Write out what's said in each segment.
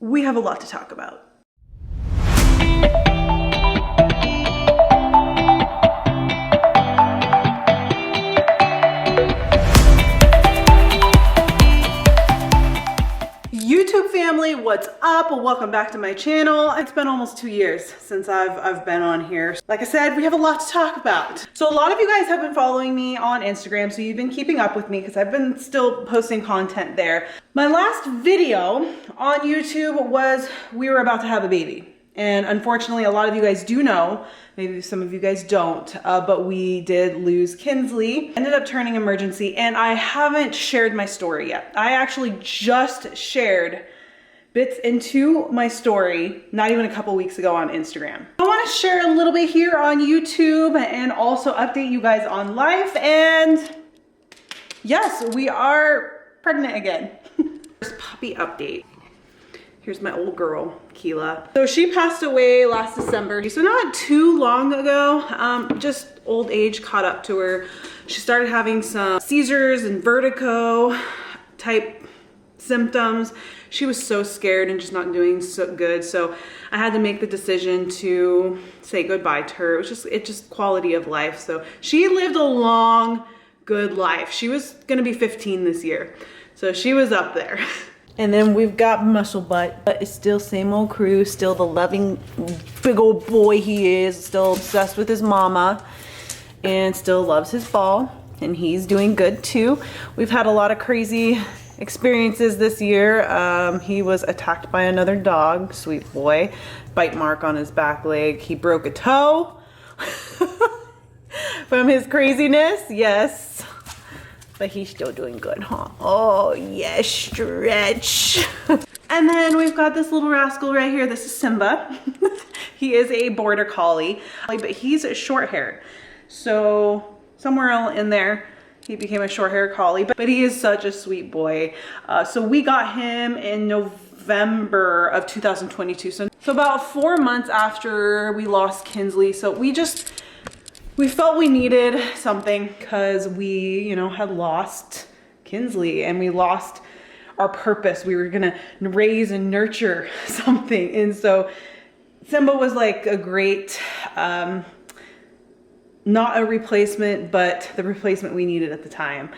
we have a lot to talk about. YouTube family, what's up? Welcome back to my channel. It's been almost 2 years since I've been on here. Like I said, we have a lot to talk about. So a lot of you guys have been following me on Instagram, so you've been keeping up with me because I've been still posting content there. My last video on YouTube was we were about to have a baby. And unfortunately, a lot of you guys do know, maybe some of you guys don't, but we did lose Kinsley. Ended up turning emergency, and I haven't shared my story yet. I actually just shared bits into my story, not even a couple weeks ago on Instagram. I wanna share a little bit here on YouTube and also update you guys on life. And yes, we are pregnant again. First puppy update. Here's my old girl, Keela. So she passed away last December. So not too long ago, just old age caught up to her. She started having some seizures and vertigo type symptoms. She was so scared and just not doing so good. So I had to make the decision to say goodbye to her. It's just quality of life. So she lived a long, good life. She was gonna be 15 this year. So she was up there. And then we've got Muscle Butt, but it's still same old crew, still the loving big old boy he is, still obsessed with his mama and still loves his ball, and he's doing good too. We've had a lot of crazy experiences this year. He was attacked by another dog, sweet boy, bite mark on his back leg. He broke a toe from his craziness, yes. But he's still doing good, huh? Oh, yes, stretch. And then we've got this little rascal right here. This is Simba. He is a border collie, but he's short haired. So somewhere in there, he became a short haired collie, but he is such a sweet boy. So we got him in November of 2022. So about 4 months after we lost Kinsley. So we felt we needed something because we, you know, had lost Kinsley and we lost our purpose. We were gonna raise and nurture something. And so Simba was like a great, not a replacement, but the replacement we needed at the time.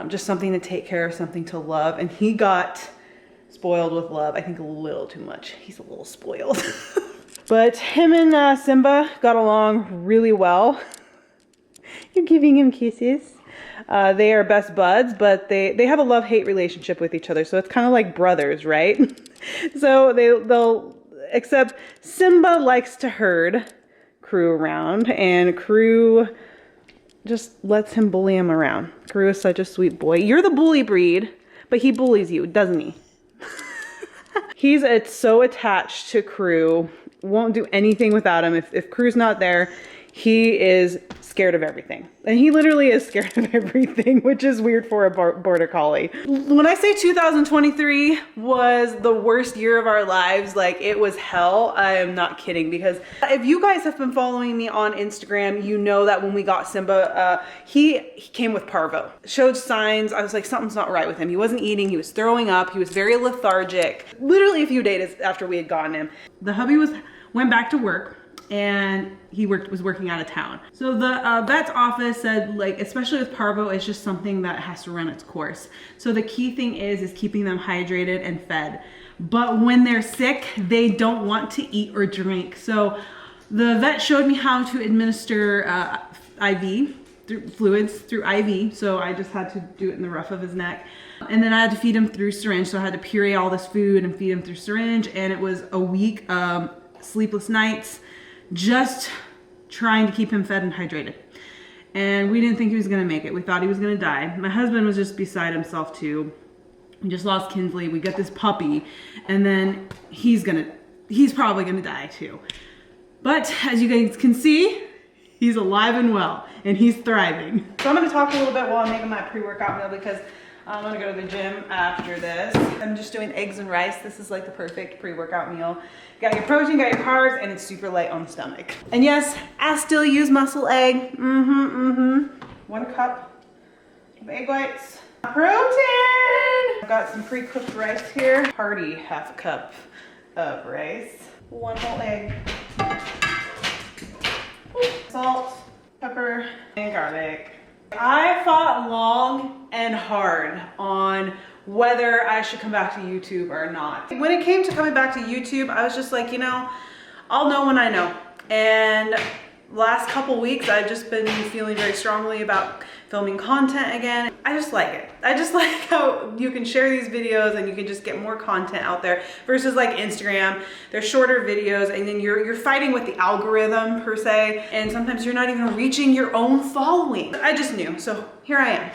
Just something to take care of, something to love. And he got spoiled with love. I think a little too much. He's a little spoiled. But him and Simba got along really well. You're giving him kisses. They are best buds, but they have a love-hate relationship with each other. So it's kind of like brothers, right? So they'll, except Simba likes to herd Crew around, and Crew just lets him bully him around. Crew is such a sweet boy. You're the bully breed, but he bullies you, doesn't he? He's so attached to Crew. Won't do anything without him. If Crew's not there, he is scared of everything. And he literally is scared of everything, which is weird for a border collie. When I say 2023 was the worst year of our lives, like it was hell, I am not kidding. Because if you guys have been following me on Instagram, you know that when we got Simba, he came with parvo. Showed signs. I was like, something's not right with him. He wasn't eating, he was throwing up, he was very lethargic. Literally a few days after we had gotten him. The hubby went back to work, and he was working out of town. So the vet's office said, like, especially with parvo, it's just something that has to run its course. So the key thing is keeping them hydrated and fed. But when they're sick, they don't want to eat or drink. So the vet showed me how to administer IV fluids through IV. So I just had to do it in the rough of his neck. And then I had to feed him through syringe. So I had to puree all this food and feed him through syringe. And it was a week of sleepless nights, just trying to keep him fed and hydrated. And we didn't think he was gonna make it. We thought he was gonna die. My husband was just beside himself too. We just lost Kinsley. We got this puppy, and then he's probably gonna die too. But as you guys can see, he's alive and well, and he's thriving. So I'm gonna talk a little bit while I'm making my pre-workout meal because I'm gonna go to the gym after this. I'm just doing eggs and rice. This is like the perfect pre-workout meal. Got your protein, got your carbs, and it's super light on the stomach. And yes, I still use muscle egg. 1 cup of egg whites, Protein! I've got some pre-cooked rice here. Hearty half a cup of rice. 1 whole egg. Salt, pepper, and garlic. I fought long and hard on whether I should come back to YouTube or not. When it came to coming back to YouTube, I was just like, you know, I'll know when I know. And last couple weeks, I've just been feeling very strongly about filming content again. I just like it. I just like how you can share these videos and you can just get more content out there versus like Instagram. They're shorter videos and then you're fighting with the algorithm per se. And sometimes you're not even reaching your own following. I just knew, so here I am.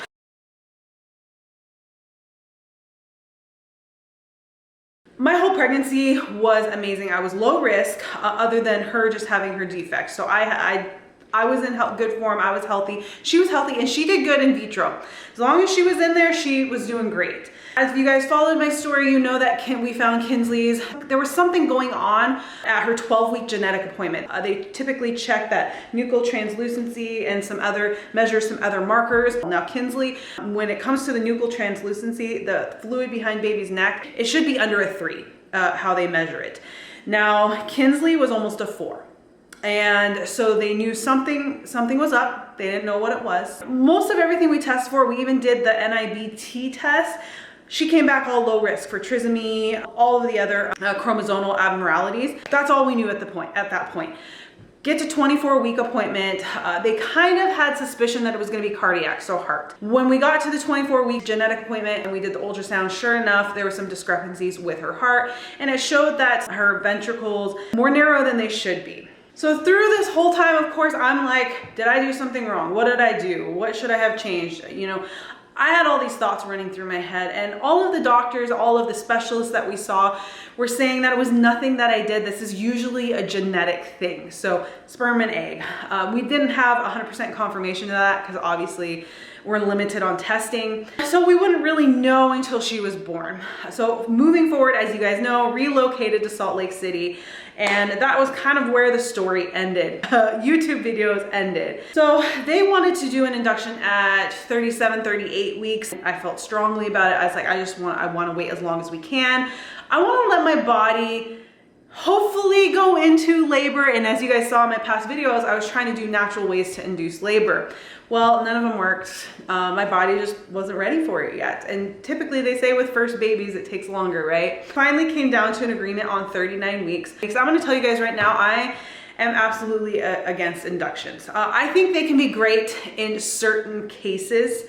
My whole pregnancy was amazing. I was low risk other than her just having her defects. So I was in good form. I was healthy. She was healthy and she did good in vitro. As long as she was in there, she was doing great. As you guys followed my story, you know that we found Kinsley's. There was something going on at her 12-week genetic appointment. They typically check that nuchal translucency and measure some other markers. Now Kinsley, when it comes to the nuchal translucency, the fluid behind baby's neck, it should be under a 3, how they measure it. Now Kinsley was almost a 4. And so they knew something was up. They didn't know what it was. Most of everything we tested for, we even did the NIBT test. She came back all low risk for trisomy, all of the other chromosomal abnormalities. That's all we knew at that point. Get to 24-week appointment, they kind of had suspicion that it was going to be cardiac, so heart. When we got to the 24-week genetic appointment and we did the ultrasound, sure enough, there were some discrepancies with her heart, and it showed that her ventricles more narrow than they should be. So through this whole time, of course, I'm like, did I do something wrong? What did I do? What should I have changed? You know, I had all these thoughts running through my head, and all of the doctors, all of the specialists that we saw were saying that it was nothing that I did. This is usually a genetic thing. So sperm and egg. We didn't have 100% confirmation of that because obviously we're limited on testing. So we wouldn't really know until she was born. So moving forward, as you guys know, relocated to Salt Lake City. And that was kind of where the story ended. YouTube videos ended. So they wanted to do an induction at 37, 38 weeks. I felt strongly about it. I was like, I want to wait as long as we can. I want to let my body hopefully go into labor. And as you guys saw in my past videos, I was trying to do natural ways to induce labor. Well, none of them worked. My body just wasn't ready for it yet. And typically they say with first babies, it takes longer, right? Finally came down to an agreement on 39 weeks. Because I'm gonna tell you guys right now, I am absolutely against inductions. I think they can be great in certain cases.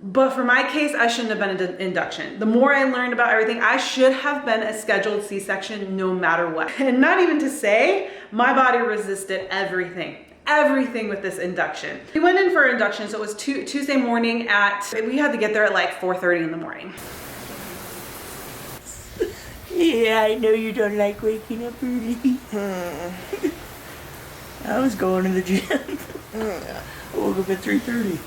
But for my case, I shouldn't have been an induction. The more I learned about everything, I should have been a scheduled C-section no matter what. And not even to say, my body resisted everything with this induction. We went in for induction, so it was Tuesday morning we had to get there at like 4:30 in the morning. Yeah, I know you don't like waking up early. I was going to the gym. I woke up at 3:30.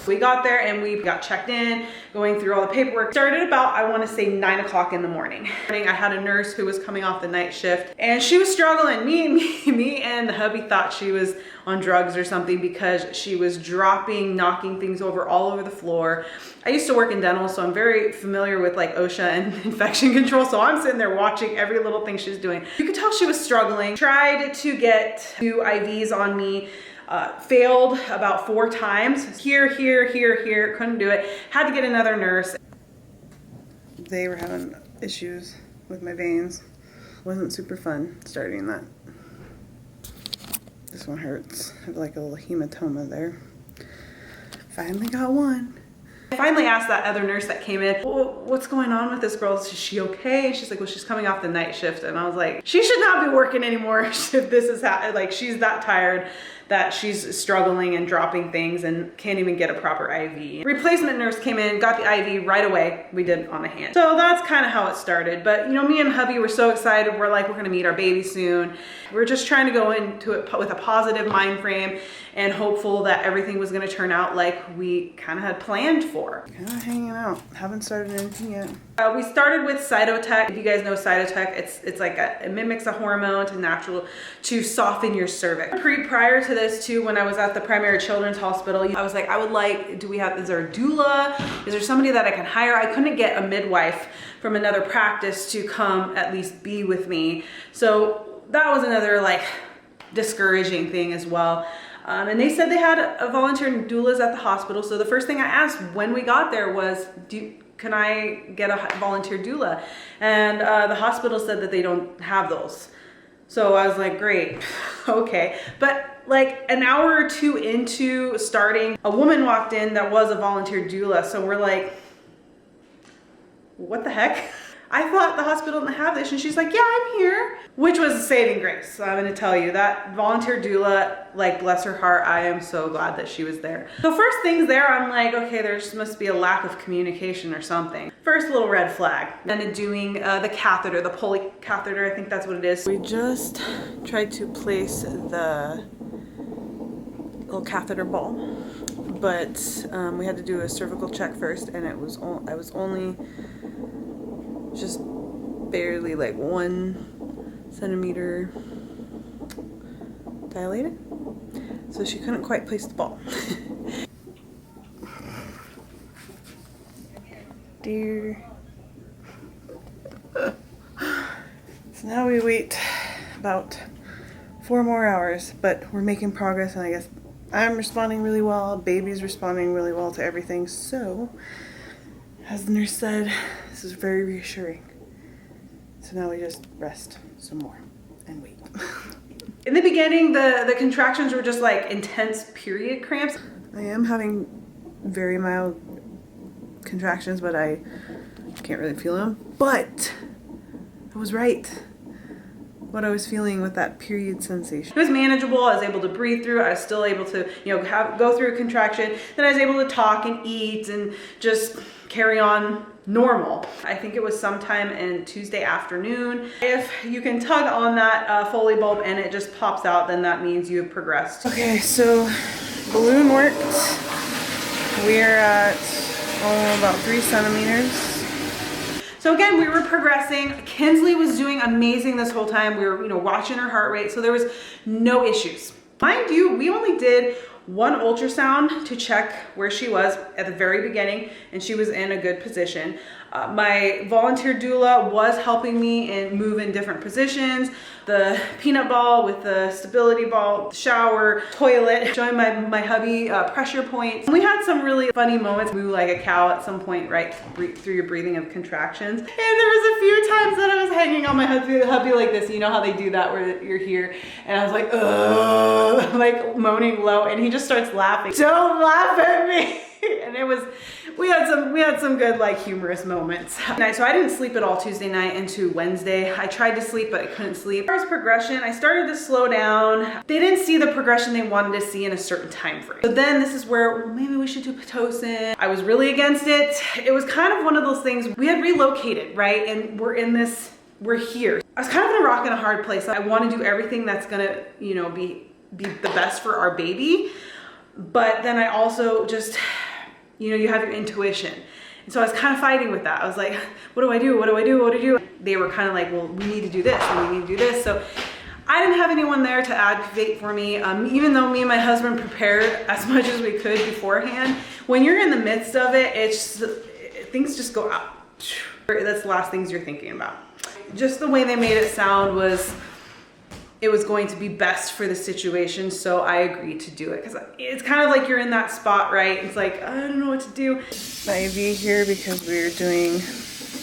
We got there and we got checked in, going through all the paperwork. Started about, I want to say 9 o'clock in the morning. I had a nurse who was coming off the night shift and she was struggling. Me and the hubby thought she was on drugs or something because she was knocking things over all over the floor. I used to work in dental, so I'm very familiar with like OSHA and infection control. So I'm sitting there watching every little thing she was doing. You could tell she was struggling. Tried to get 2 IVs on me. Failed about 4 times. Here, couldn't do it. Had to get another nurse. They were having issues with my veins. Wasn't super fun starting that. This one hurts. I have like a little hematoma there. Finally got one. I finally asked that other nurse that came in, what's going on with this girl? Is she okay? And she's like, well, she's coming off the night shift. And I was like, she should not be working anymore if this is like, she's that tired that she's struggling and dropping things and can't even get a proper IV. Replacement nurse came in, got the IV right away. We did it on the hand. So that's kind of how it started. But you know, me and hubby were so excited. We're like, we're gonna meet our baby soon. We're just trying to go into it with a positive mind frame and hopeful that everything was gonna turn out like we kind of had planned for. Kind of hanging out. Haven't started anything yet. We started with Cytotec. If you guys know Cytotec, it's like it mimics a hormone to soften your cervix. Prior to this, this too when I was at the Primary Children's Hospital. I was like, I would like, is there a doula? Is there somebody that I can hire? I couldn't get a midwife from another practice to come at least be with me. So that was another like discouraging thing as well. And they said they had a volunteer doulas at the hospital. So the first thing I asked when we got there was, can I get a volunteer doula? And the hospital said that they don't have those. So I was like, great, okay. But like an hour or two into starting, a woman walked in that was a volunteer doula. So we're like, what the heck? I thought the hospital didn't have this. And she's like, yeah, I'm here. Which was a saving grace. So I'm gonna tell you that volunteer doula, like bless her heart, I am so glad that she was there. So first things there, I'm like, okay, there just must be a lack of communication or something. First little red flag. Then doing the catheter, the pulley catheter, I think that's what it is. We just tried to place the little catheter ball, but we had to do a cervical check first, and I was only just barely like 1 centimeter dilated, so she couldn't quite place the ball. Dear. So now we wait about 4 more hours, but we're making progress, and I guess I'm responding really well, baby's responding really well to everything. So as the nurse said, this is very reassuring. So now we just rest some more and wait. In the beginning, the contractions were just like intense period cramps. I am having very mild contractions, but I can't really feel them. But I was right. What I was feeling with that period sensation. It was manageable. I was able to breathe through. I was still able to, go through a contraction. Then I was able to talk and eat and just carry on normal. I think it was sometime in Tuesday afternoon. If you can tug on that Foley bulb and it just pops out, then that means you have progressed. Okay, so balloon worked. We're at about 3 centimeters. So again, we were progressing. Kinsley was doing amazing this whole time. We were, watching her heart rate, so there was no issues. Mind you, we only did 1 ultrasound to check where she was at the very beginning, and she was in a good position. My volunteer doula was helping me move in different positions. The peanut ball with the stability ball, shower, toilet, showing my hubby pressure points. And we had some really funny moments. Moo like a cow at some point, right through your breathing of contractions. And there was a few times that I was hanging on my hubby like this. You know how they do that where you're here. And I was like, ugh, like moaning low, and he just starts laughing. Don't laugh at me. And we had some good like humorous moments. So I didn't sleep at all Tuesday night into Wednesday. I tried to sleep, but I couldn't sleep. As far as progression, I started to slow down. They didn't see the progression they wanted to see in a certain time frame. So then this is where, well, maybe we should do Pitocin. I was really against it. It was kind of one of those things. We had relocated, right? And we're here. I was kind of in a rock and a hard place. I want to do everything that's gonna, be the best for our baby. But then I also just, you have your intuition. And so I was kind of fighting with that. I was like, what do I do? What do I do? What do I do? They were kind of like, well, we need to do this and we need to do this. So I didn't have anyone there to advocate for me. Even though me and my husband prepared as much as we could beforehand, when you're in the midst of it, things just go out. That's the last things you're thinking about. Just the way they made it sound was, it was going to be best for the situation, so I agreed to do it. Because it's kind of like you're in that spot, right? It's like, I don't know what to do. IV here because we were doing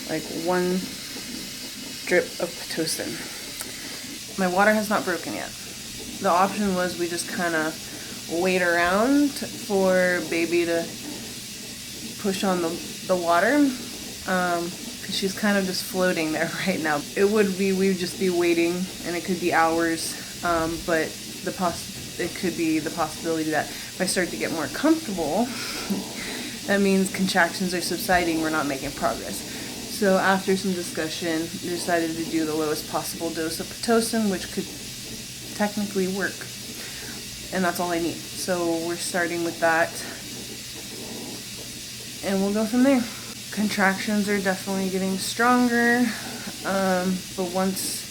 like 1 drip of Pitocin. My water has not broken yet. The option was we just kind of wait around for baby to push on the water. She's kind of just floating there right now. It would be, we'd just be waiting, and it could be hours, but it could be the possibility that if I start to get more comfortable, that means contractions are subsiding, we're not making progress. So after some discussion, we decided to do the lowest possible dose of Pitocin, which could technically work, and that's all I need. So we're starting with that, and we'll go from there. Contractions are definitely getting stronger, but once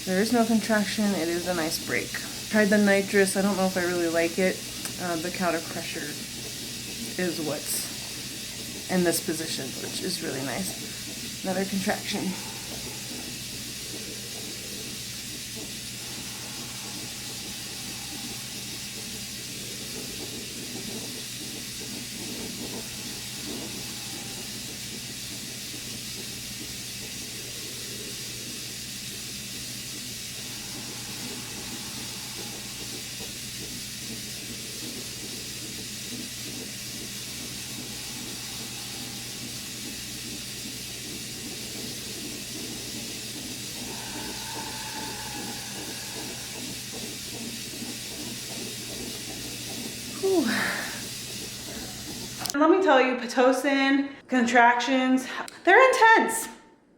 there is no contraction, it is a nice break. Tried the nitrous. I don't know if I really like it. The counter pressure is what's in this position, which is really nice. Another contraction. Let me tell you, Pitocin contractions, they're intense.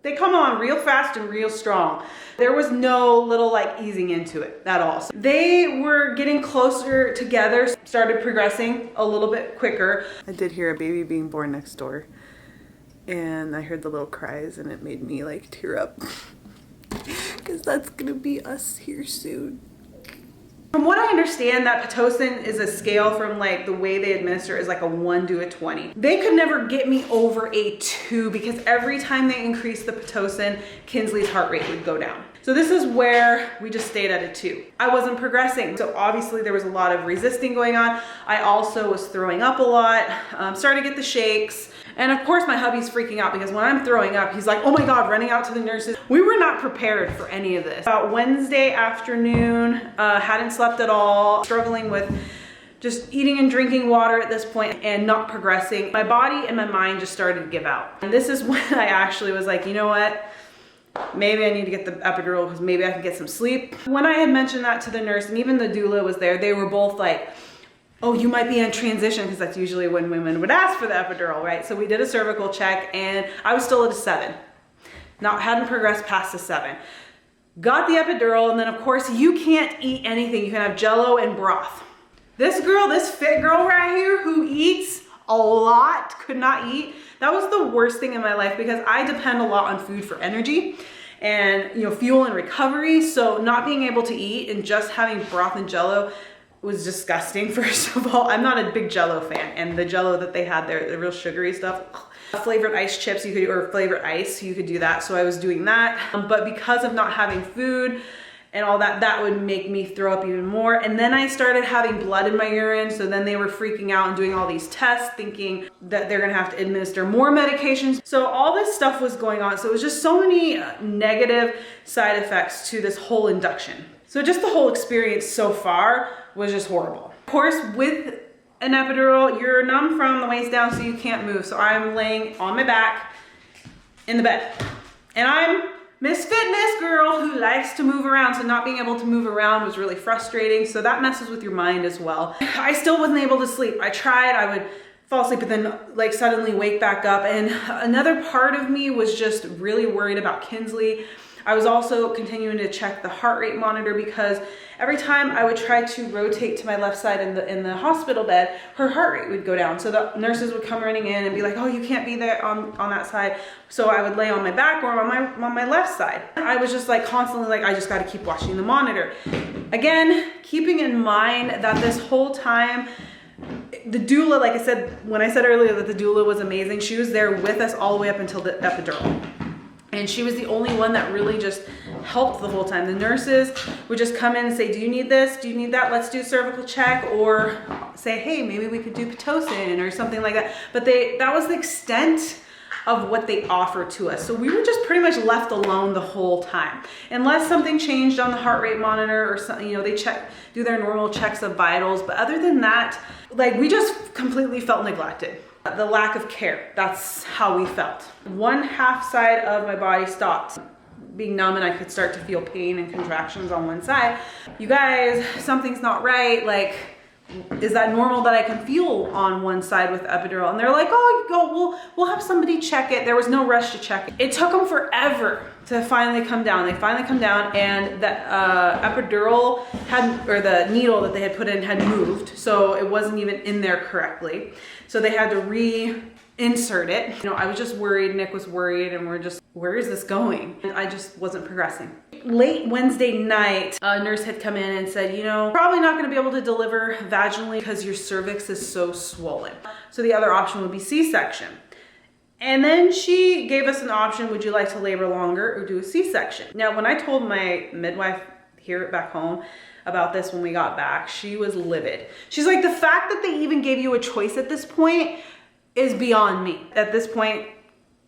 They come on real fast and real strong. There was no little like easing into it at all. So they were getting closer together, started progressing a little bit quicker. I did hear a baby being born next door, and I heard the little cries, and it made me like tear up because that's gonna be us here soon. From what I understand, that Pitocin is a scale from like the way they administer is like a 1 to a 20. They could never get me over a 2 because every time they increased the Pitocin, Kinsley's heart rate would go down. So this is where we just stayed at a 2. I wasn't progressing. So obviously there was a lot of resisting going on. I also was throwing up a lot, started to get the shakes. And of course my hubby's freaking out because when I'm throwing up, he's like, oh my God, running out to the nurses. We were not prepared for any of this. About Wednesday afternoon, hadn't slept at all, struggling with just eating and drinking water at this point and not progressing. My body and my mind just started to give out. And this is when I actually was like, you know what? Maybe I need to get the epidural because maybe I can get some sleep. When I had mentioned that to the nurse and even the doula was there, they were both like, oh, you might be in transition, because that's usually when women would ask for the epidural, right? So we did a cervical check and I was still at a 7. Hadn't progressed past a 7. Got the epidural, and then of course you can't eat anything. You can have Jello and broth. This girl, this fit girl right here who eats a lot, could not eat. That was the worst thing in my life because I depend a lot on food for energy and fuel and recovery. So not being able to eat and just having broth and Jello was disgusting. First of all, I'm not a big Jello fan, and the Jello that they had there, the real sugary stuff, flavored ice chips, or flavored ice, you could do that. So I was doing that, but because of not having food and all that, that would make me throw up even more. And then I started having blood in my urine. So then they were freaking out and doing all these tests, thinking that they're gonna have to administer more medications. So all this stuff was going on. So it was just so many negative side effects to this whole induction. So just the whole experience so far was just horrible. Of course, with an epidural, you're numb from the waist down, so you can't move. So I'm laying on my back in the bed. And I'm Miss Fitness girl who likes to move around. So not being able to move around was really frustrating. So that messes with your mind as well. I still wasn't able to sleep. I tried, I would fall asleep, but then like suddenly wake back up. And another part of me was just really worried about Kinsley. I was also continuing to check the heart rate monitor because every time I would try to rotate to my left side in the hospital bed, her heart rate would go down. So the nurses would come running in and be like, oh, you can't be there on that side. So I would lay on my back or on my left side. I was just like constantly like, I just got to keep watching the monitor. Again, keeping in mind that this whole time, the doula, like I said, when I said earlier that the doula was amazing, she was there with us all the way up until the epidural. And she was the only one that really just helped the whole time. The nurses would just come in and say, do you need this? Do you need that? Let's do a cervical check, or say, hey, maybe we could do Pitocin or something like that. But that was the extent of what they offered to us. So we were just pretty much left alone the whole time. Unless something changed on the heart rate monitor or something, they do their normal checks of vitals. But other than that, like we just completely felt neglected. The lack of care, that's how we felt. One half side of my body stopped being numb and I could start to feel pain and contractions on one side. You guys, something's not right. Like, is that normal that I can feel on one side with epidural? And they're like, oh, we'll have somebody check it. There was no rush to check it. It took them forever to finally come down. They finally come down, and the epidural or the needle that they had put in had moved. So it wasn't even in there correctly. So they had to insert it. You know, I was just worried, Nick was worried, and we're just, where is this going? And I just wasn't progressing. Late Wednesday night, a nurse had come in and said, you know, probably not gonna be able to deliver vaginally because your cervix is so swollen. So the other option would be C-section. And then she gave us an option, would you like to labor longer or do a C-section? Now, when I told my midwife here back home about this when we got back, she was livid. She's like, the fact that they even gave you a choice at this point is beyond me. At this point,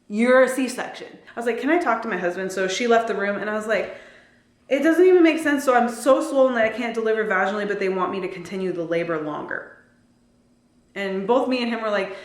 you're a C-section. I was like, can I talk to my husband? So she left the room and I was like, it doesn't even make sense. So I'm so swollen that I can't deliver vaginally, but they want me to continue the labor longer. And both me and him were like,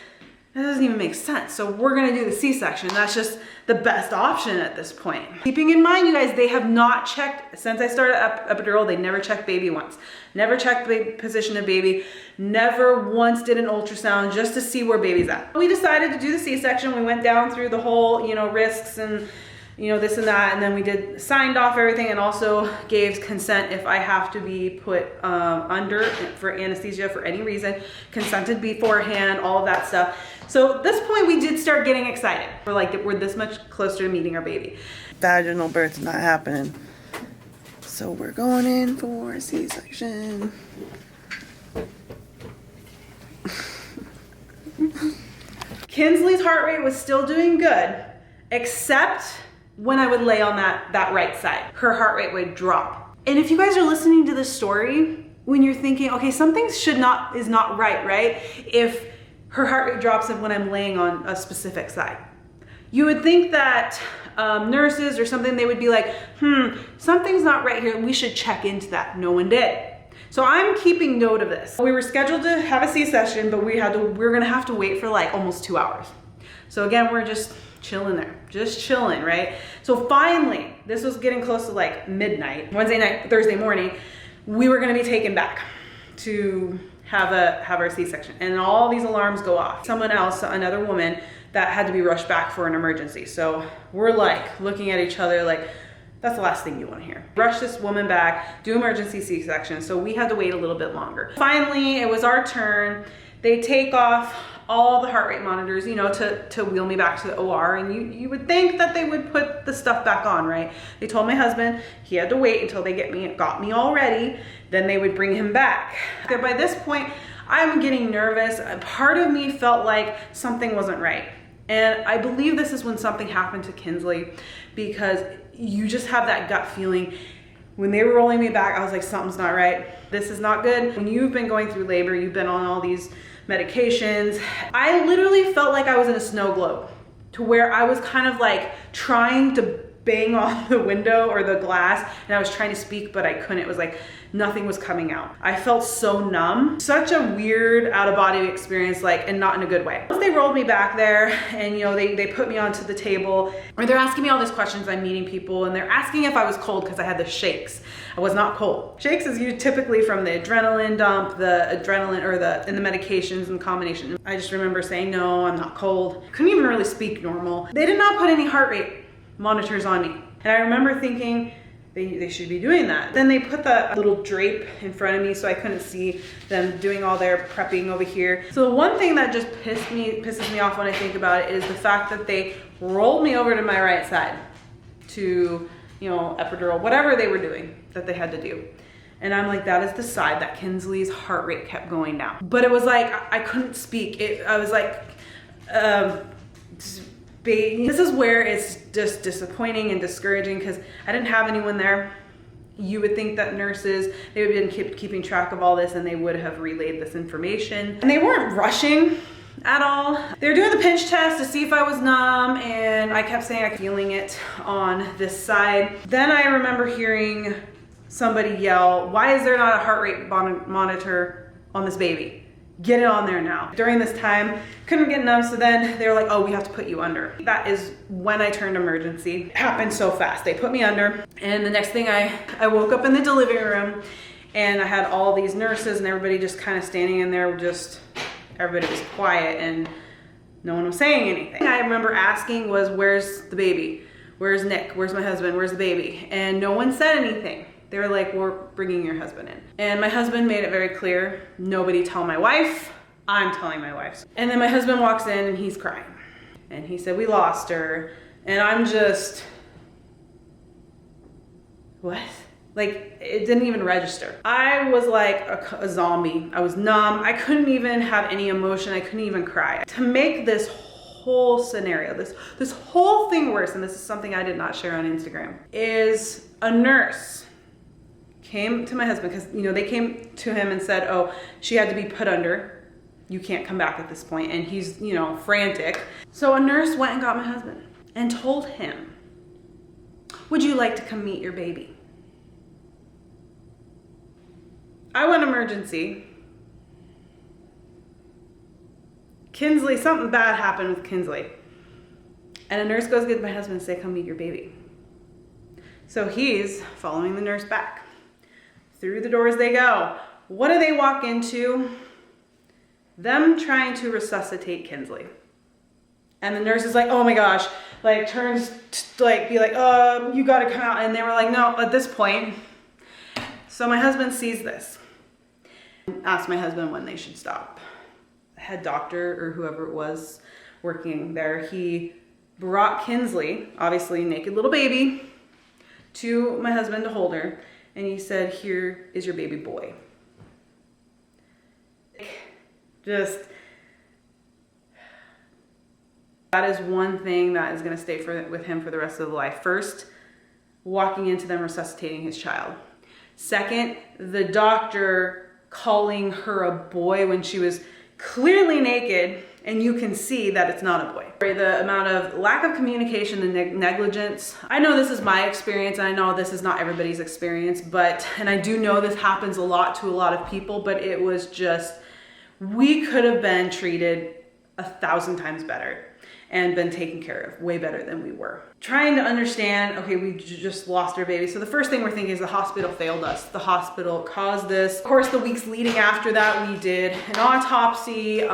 that doesn't even make sense. So we're gonna do the C-section. That's just the best option at this point. Keeping in mind, you guys, they have not checked, since I started epidural, they never checked baby once. Never checked the position of baby. Never once did an ultrasound just to see where baby's at. We decided to do the C-section. We went down through the whole, you know, risks and, you know, this and that, and then we signed off everything and also gave consent if I have to be put under for anesthesia for any reason, consented beforehand, all of that stuff. So at this point we did start getting excited. We're like, we're this much closer to meeting our baby. Vaginal birth's not happening. So we're going in for a C-section. Kinsley's heart rate was still doing good, except when I would lay on that right side, her heart rate would drop. And if you guys are listening to this story, when you're thinking, okay, something is not right? If her heart rate drops when I'm laying on a specific side. You would think that nurses or something, they would be like, something's not right here. We should check into that. No one did. So I'm keeping note of this. We were scheduled to have a C-section, but we're gonna have to wait for like almost 2 hours. So again, we're just chilling there, just chilling, right? So finally, this was getting close to like midnight, Wednesday night, Thursday morning, we were gonna be taken back to have our C-section, and all these alarms go off. Someone else, another woman, that had to be rushed back for an emergency. So we're like looking at each other like, that's the last thing you want to hear. Rush this woman back, do emergency C-section. So we had to wait a little bit longer. Finally, it was our turn. They take off all the heart rate monitors, you know, to wheel me back to the OR. And you would think that they would put the stuff back on, right? They told my husband he had to wait until they got me all ready. Then they would bring him back. By this point, I'm getting nervous. Part of me felt like something wasn't right. And I believe this is when something happened to Kinsley, because you just have that gut feeling. When they were rolling me back, I was like, something's not right. This is not good. When you've been going through labor, you've been on all these medications. I literally felt like I was in a snow globe, to where I was kind of like trying to bang on the window or the glass, and I was trying to speak, but I couldn't. It was like nothing was coming out. I felt so numb. Such a weird out of body experience, like, and not in a good way. Once they rolled me back there and, you know, they put me onto the table, or they're asking me all these questions. I'm meeting people and they're asking if I was cold because I had the shakes. I was not cold. Shakes is used typically from the adrenaline dump, and the medications and combination. I just remember saying, no, I'm not cold. Couldn't even really speak normal. They did not put any heart rate monitors on me. And I remember thinking, they should be doing that. Then they put the little drape in front of me so I couldn't see them doing all their prepping over here. So the one thing that just pisses me off when I think about it is the fact that they rolled me over to my right side to, you know, epidural, whatever they were doing that they had to do. And I'm like, that is the side that Kinsley's heart rate kept going down. But it was like, I couldn't speak. I was like, this is where it's just disappointing and discouraging, because I didn't have anyone there. You would think that nurses, they would have been keeping track of all this and they would have relayed this information. And they weren't rushing at all. They were doing the pinch test to see if I was numb, and I kept saying I'm feeling it on this side. Then I remember hearing somebody yell, why is there not a heart rate monitor on this baby? Get it on there now. During this time, couldn't get numb, so then they were like, oh, we have to put you under. That is when I turned emergency. It happened so fast. They put me under, and the next thing I woke up in the delivery room, and I had all these nurses and everybody just kind of standing in there, everybody was quiet and no one was saying anything. I remember asking was, where's the baby? Where's Nick? Where's my husband? Where's the baby? And no one said anything. They were like, we're bringing your husband in. And my husband made it very clear, nobody tell my wife I'm telling my wife. And then my husband walks in and he's crying. And he said, we lost her. And I'm just, what? Like, it didn't even register. I was like a zombie. I was numb. I couldn't even have any emotion. I couldn't even cry. To make this whole scenario, this whole thing worse, and this is something I did not share on Instagram, is a nurse came to my husband because, you know, they came to him and said, oh, she had to be put under. You can't come back at this point. And he's, you know, frantic. So a nurse went and got my husband and told him, would you like to come meet your baby? I went emergency. Kinsley, something bad happened with Kinsley. And a nurse goes get my husband and say, come meet your baby. So he's following the nurse back. Through the doors they go. What do they walk into? Them trying to resuscitate Kinsley. And the nurse is like, oh my gosh, like turns to like be like, you gotta come out. And they were like, no, at this point. So my husband sees this. Asked my husband when they should stop. The head doctor or whoever it was working there, he brought Kinsley, obviously naked little baby, to my husband to hold her. And he said, here is your baby boy. Just, that is one thing that is going to stay with him for the rest of his life. First, walking into them resuscitating his child. Second, the doctor calling her a boy when she was clearly naked and you can see that it's not a boy. The amount of lack of communication, the negligence. I know this is my experience and I know this is not everybody's experience, and I do know this happens a lot to a lot of people, but it was just, we could have been treated 1,000 times better and been taken care of way better than we were. Trying to understand, okay, we just lost our baby. So the first thing we're thinking is the hospital failed us. The hospital caused this. Of course, the weeks leading after that, we did an autopsy.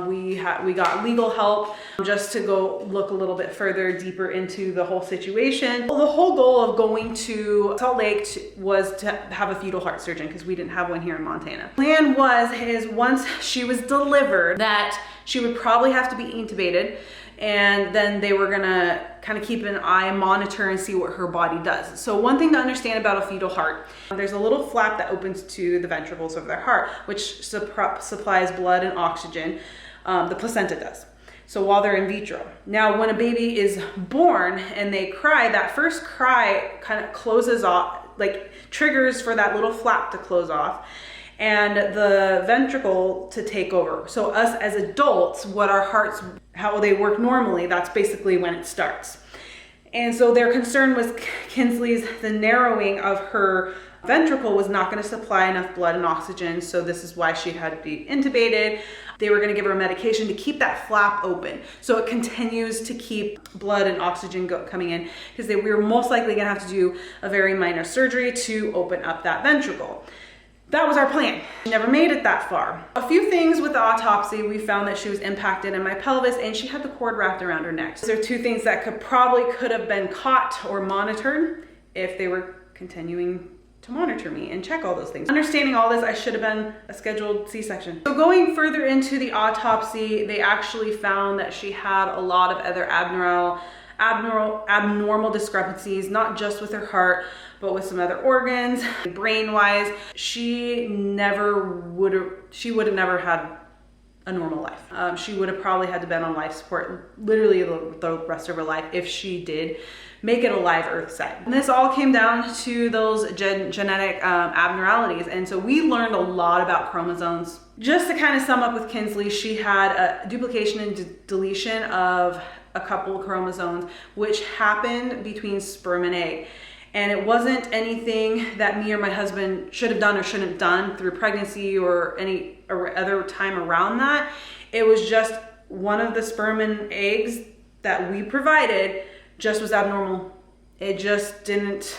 We got legal help just to go look a little bit further, deeper into the whole situation. Well, the whole goal of going to Salt Lake was to have a fetal heart surgeon because we didn't have one here in Montana. Plan is once she was delivered that she would probably have to be intubated, and then they were gonna kind of keep an eye, monitor, and see what her body does. So one thing to understand about a fetal heart, there's a little flap that opens to the ventricles of their heart, which supplies blood and oxygen. The placenta does. So while they're in vitro. Now, when a baby is born and they cry, that first cry kind of closes off, like triggers for that little flap to close off, and the ventricle to take over. So us as adults, what our hearts, how they work normally, that's basically when it starts. And so their concern was Kinsley's, the narrowing of her ventricle was not going to supply enough blood and oxygen. So this is why she had to be intubated. They were going to give her a medication to keep that flap open. So it continues to keep blood and oxygen coming in, because we were most likely going to have to do a very minor surgery to open up that ventricle. That was our plan. She never made it that far. A few things with the autopsy, we found that she was impacted in my pelvis and she had the cord wrapped around her neck. So there are two things that could have been caught or monitored if they were continuing to monitor me and check all those things. Understanding all this, I should have been a scheduled C-section. So going further into the autopsy, they actually found that she had a lot of other abnormal discrepancies, not just with her heart, but with some other organs. Brain-wise, she would have never had a normal life. She would have probably had to been on life support literally the rest of her life if she did make it a live earth site. And this all came down to those genetic abnormalities. And so we learned a lot about chromosomes. Just to kind of sum up with Kinsley, she had a duplication and deletion of a couple of chromosomes, which happened between sperm and egg. And it wasn't anything that me or my husband should have done or shouldn't have done through pregnancy or any other time around that. It was just one of the sperm and eggs that we provided just was abnormal. It just didn't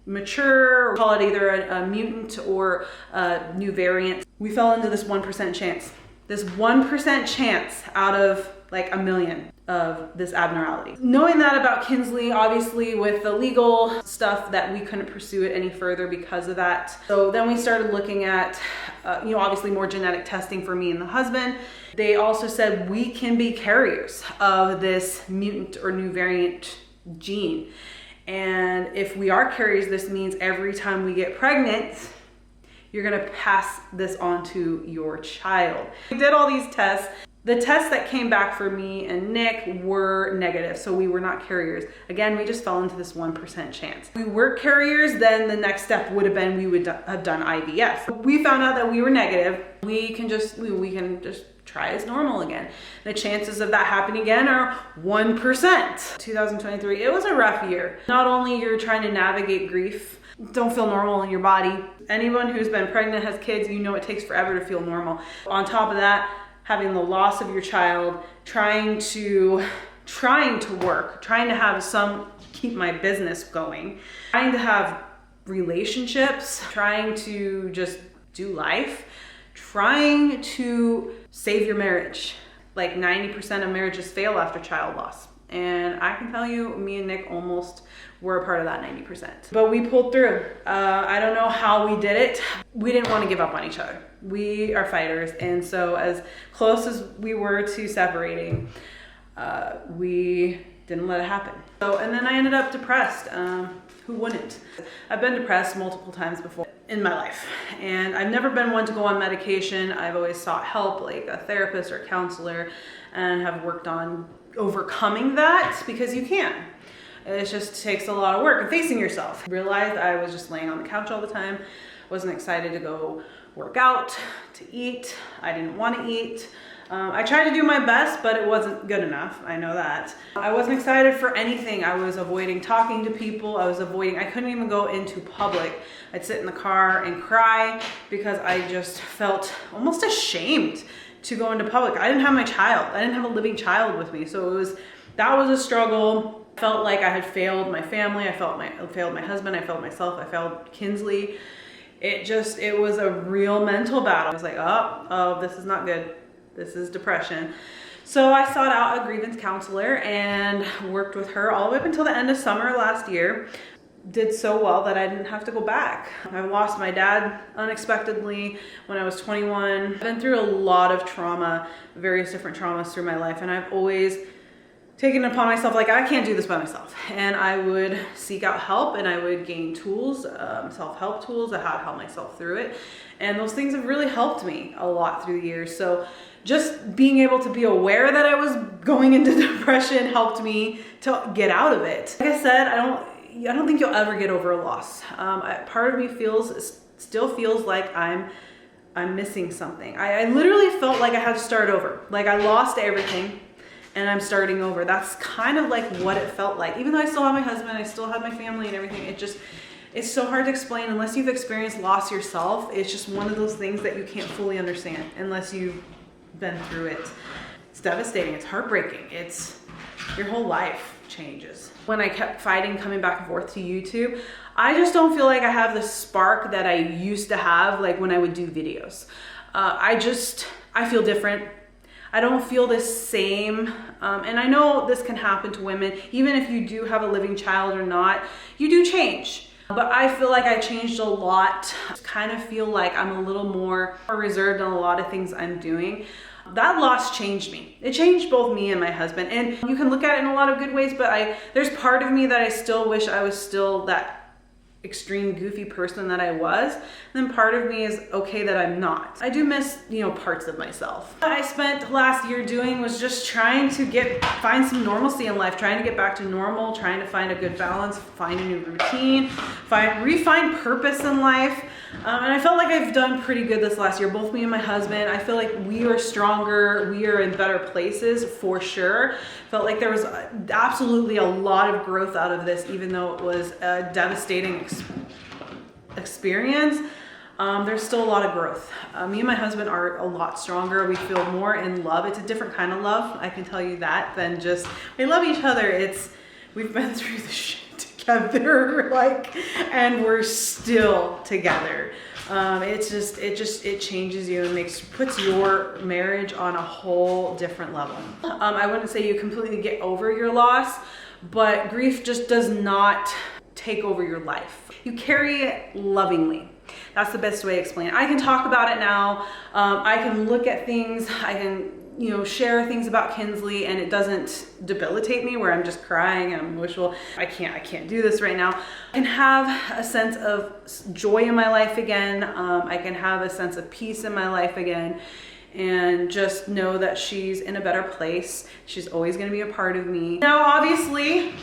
mature, or call it either a mutant or a new variant. We fell into this 1% chance. This 1% chance out of like a million of this abnormality. Knowing that about Kinsley, obviously with the legal stuff, that we couldn't pursue it any further because of that. So then we started looking at, obviously more genetic testing for me and the husband. They also said we can be carriers of this mutant or new variant gene. And if we are carriers, this means every time we get pregnant, you're gonna pass this on to your child. We did all these tests. The tests that came back for me and Nick were negative, so we were not carriers. Again, we just fell into this 1% chance. If we were carriers, then the next step would have been we would have done IVF. We found out that we were negative. We can just try as normal again. The chances of that happening again are 1%. 2023, it was a rough year. Not only you're trying to navigate grief, don't feel normal in your body. Anyone who's been pregnant, has kids, you know it takes forever to feel normal. On top of that, having the loss of your child, trying to work, trying to have keep my business going, trying to have relationships, trying to just do life, trying to save your marriage. Like 90% of marriages fail after child loss. And I can tell you, me and Nick almost were a part of that 90%. But we pulled through. I don't know how we did it. We didn't want to give up on each other. We are fighters. And so as close as we were to separating, we didn't let it happen. And then I ended up depressed. Who wouldn't? I've been depressed multiple times before in my life. And I've never been one to go on medication. I've always sought help, like a therapist or a counselor, and have worked on overcoming that, because you can. It just takes a lot of work and facing yourself. I realized I was just laying on the couch all the time. Wasn't excited to go work out, to eat. I didn't want to eat. I tried to do my best, but it wasn't good enough. I know that. I wasn't excited for anything. I was avoiding talking to people. I couldn't even go into public. I'd sit in the car and cry because I just felt almost ashamed to go into public. I didn't have my child. I didn't have a living child with me. So that was a struggle. Felt like I had failed my family. I failed my husband. I failed myself. I failed Kinsley. It was a real mental battle. I was like, oh, this is not good. This is depression. So I sought out a grievance counselor and worked with her all the way up until the end of summer last year. Did so well that I didn't have to go back. I lost my dad unexpectedly when I was 21. I've been through a lot of trauma, various different traumas through my life, and I've always taken it upon myself, like, I can't do this by myself. And I would seek out help, and I would gain tools, self-help tools of how to help myself through it. And those things have really helped me a lot through the years. So just being able to be aware that I was going into depression helped me to get out of it. Like I said, I don't think you'll ever get over a loss. Part of me still feels like I'm missing something. I literally felt like I had to start over. Like I lost everything and I'm starting over. That's kind of like what it felt like. Even though I still have my husband, I still have my family and everything, it's so hard to explain unless you've experienced loss yourself. It's just one of those things that you can't fully understand unless you've been through it. It's devastating, it's heartbreaking, your whole life changes. When I kept fighting, coming back and forth to YouTube, I just don't feel like I have the spark that I used to have, like when I would do videos. I feel different. I don't feel the same. And I know this can happen to women, even if you do have a living child or not, you do change. But I feel like I changed a lot. I kind of feel like I'm a little more reserved on a lot of things I'm doing. That loss changed me. It changed both me and my husband. And you can look at it in a lot of good ways, but there's part of me that I still wish I was still that extreme goofy person that I was. And then part of me is okay that I'm not. I do miss, parts of myself. What I spent last year doing was just trying to find some normalcy in life, trying to get back to normal, trying to find a good balance, find a new routine, refine purpose in life. And I felt like I've done pretty good this last year, both me and my husband. I feel like we are stronger, we are in better places for sure. Felt like there was absolutely a lot of growth out of this, even though it was a devastating experience. There's still a lot of growth. Me and my husband are a lot stronger. We feel more in love. It's a different kind of love, I can tell you that, than just, we love each other. We've been through the shit together, and we're still together. It changes you and puts your marriage on a whole different level. I wouldn't say you completely get over your loss, but grief just does not take over your life. You carry it lovingly. That's the best way to explain it. I can talk about it now. I can look at things. I can, share things about Kinsley, and it doesn't debilitate me where I'm just crying and I'm emotional. I can't do this right now. I can have a sense of joy in my life again. I can have a sense of peace in my life again, and just know that she's in a better place. She's always going to be a part of me. Now, obviously,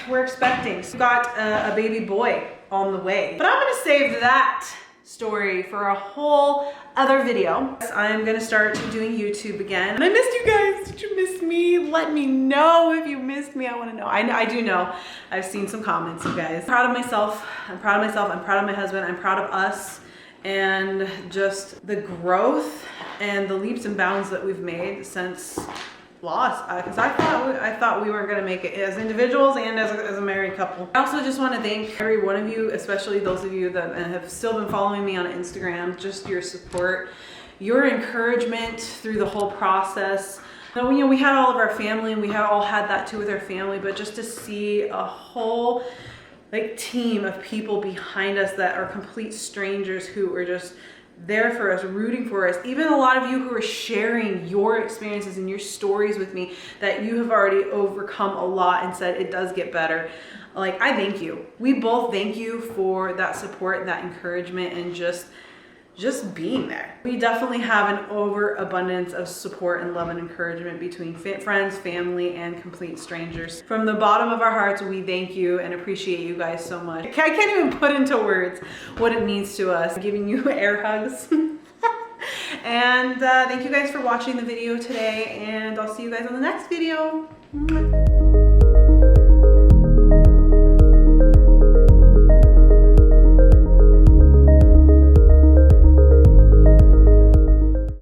we're expecting. So we've got a baby boy on the way, but I'm going to save that story for a whole other video. I'm gonna start doing YouTube again. And I missed you guys. Did you miss me? Let me know if you missed me. I want to know. I do know. I've seen some comments, you guys. I'm proud of myself. I'm proud of myself. I'm proud of my husband. I'm proud of us, and just the growth and the leaps and bounds that we've made since loss, because I thought we weren't going to make it as individuals and as a married couple. I also just want to thank every one of you, especially those of you that have still been following me on Instagram, just your support, your encouragement through the whole process. We had all of our family, and we all had that too with our family, but just to see a whole team of people behind us that are complete strangers who are just there for us, rooting for us. Even a lot of you who are sharing your experiences and your stories with me, that you have already overcome a lot and said it does get better. I thank you. We both thank you for that support, that encouragement, and just being there. We definitely have an overabundance of support and love and encouragement between friends, family, and complete strangers. From the bottom of our hearts, we thank you and appreciate you guys so much. I can't even put into words what it means to us. I'm giving you air hugs. And thank you guys for watching the video today, and I'll see you guys on the next video.